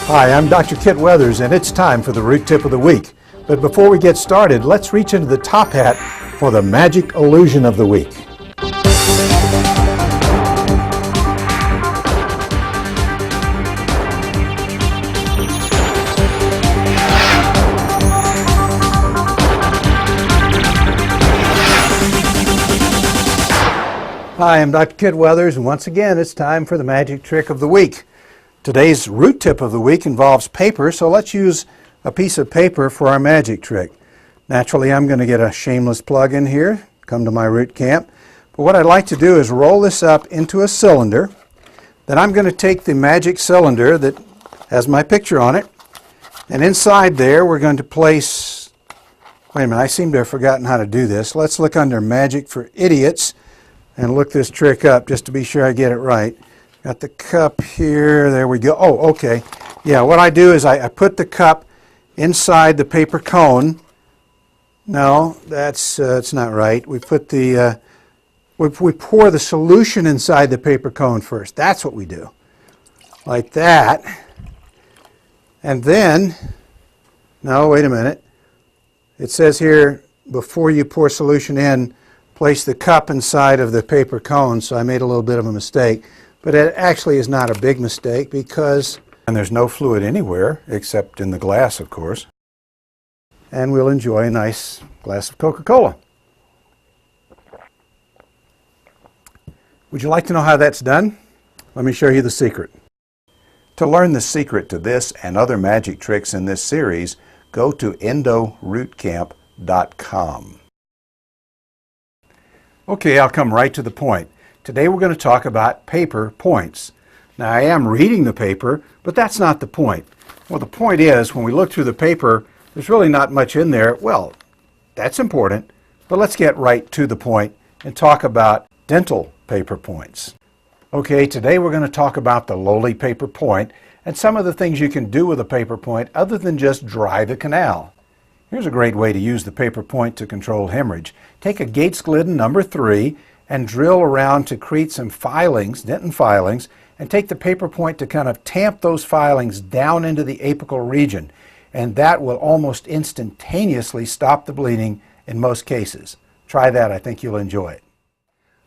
Hi, I'm Dr. Kit Weathers, and it's time for the Root Tip of the Week. But before we get started, let's reach into the top hat for the magic illusion of the week. Hi, I'm Dr. Kit Weathers, and once again, it's time for the magic trick of the week. Today's root tip of the week involves paper, so let's use a piece of paper for our magic trick. Naturally, I'm going to get a shameless plug in here, come to my root camp. But what I'd like to do is roll this up into a cylinder. Then I'm going to take the magic cylinder that has my picture on it, and inside there we're going to place, wait a minute, I seem to have forgotten how to do this. Let's look under Magic for Idiots and look this trick up just to be sure I get it right. Got the cup here, there we go. Oh, okay. Yeah, what I do is I put the cup inside the paper cone. No, that's not right. We put the, we pour the solution inside the paper cone first. That's what we do. Like that. And then, no, wait a minute. It says here, before you pour solution in, place the cup inside of the paper cone, so I made a little bit of a mistake. But it actually is not a big mistake because, and there's no fluid anywhere except in the glass, of course. And we'll enjoy a nice glass of Coca-Cola. Would you like to know how that's done? Let me show you the secret. To learn the secret to this and other magic tricks in this series, go to EndoRootCamp.com. Okay, I'll come right to the point. Today we're going to talk about paper points. Now I am reading the paper, but that's not the point. Well, the point is, when we look through the paper, there's really not much in there. Well, that's important, but let's get right to the point and talk about dental paper points. Okay, today we're going to talk about the lowly paper point and some of the things you can do with a paper point other than just dry the canal. Here's a great way to use the paper point to control hemorrhage. Take a Gates Glidden number 3 and drill around to create some filings, dentin filings, and take the paper point to kind of tamp those filings down into the apical region. And that will almost instantaneously stop the bleeding in most cases. Try that, I think you'll enjoy it.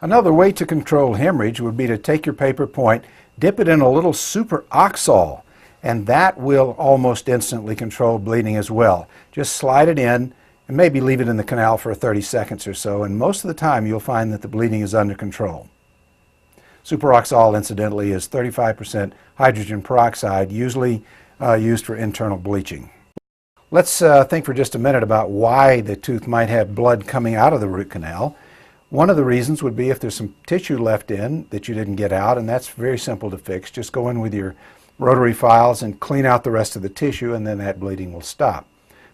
Another way to control hemorrhage would be to take your paper point, dip it in a little super Oxol, and that will almost instantly control bleeding as well. Just slide it in and maybe leave it in the canal for 30 seconds or so, and most of the time you'll find that the bleeding is under control. Superoxol, incidentally, is 35% hydrogen peroxide, usually used for internal bleaching. Let's think for just a minute about why the tooth might have blood coming out of the root canal. One of the reasons would be if there's some tissue left in that you didn't get out, and that's very simple to fix. Just go in with your rotary files and clean out the rest of the tissue, and then that bleeding will stop.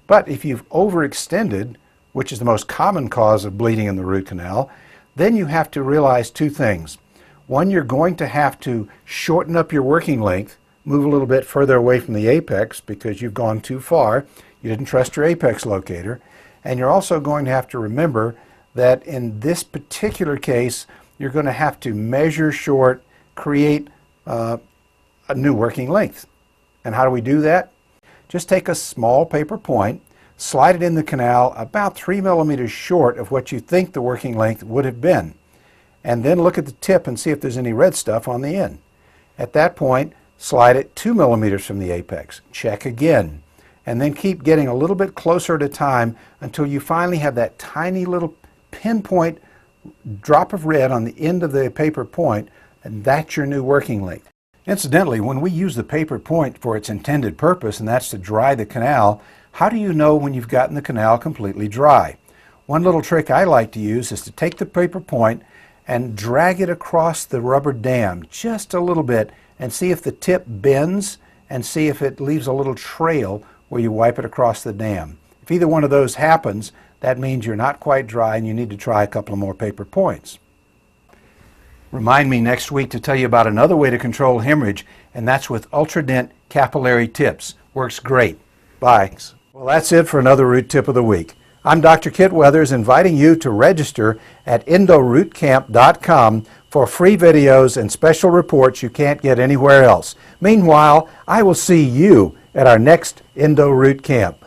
But if you've overextended, which is the most common cause of bleeding in the root canal, then you have to realize two things. One, you're going to have to shorten up your working length, move a little bit further away from the apex because you've gone too far. You didn't trust your apex locator. And you're also going to have to remember that in this particular case, you're going to have to measure short, create a new working length. And how do we do that? Just take a small paper point, slide it in the canal about 3 millimeters short of what you think the working length would have been. And then look at the tip and see if there's any red stuff on the end. At that point, slide it 2 millimeters from the apex. Check again. And then keep getting a little bit closer at a time until you finally have that tiny little pinpoint drop of red on the end of the paper point, and that's your new working length. Incidentally, when we use the paper point for its intended purpose, and that's to dry the canal, how do you know when you've gotten the canal completely dry? One little trick I like to use is to take the paper point and drag it across the rubber dam just a little bit and see if the tip bends and see if it leaves a little trail where you wipe it across the dam. If either one of those happens, that means you're not quite dry and you need to try a couple of more paper points. Remind me next week to tell you about another way to control hemorrhage, and that's with Ultradent Capillary Tips. Works great. Bye. Well, that's it for another Root Tip of the Week. I'm Dr. Kit Weathers, inviting you to register at EndoRootCamp.com for free videos and special reports you can't get anywhere else. Meanwhile, I will see you at our next EndoRoot camp.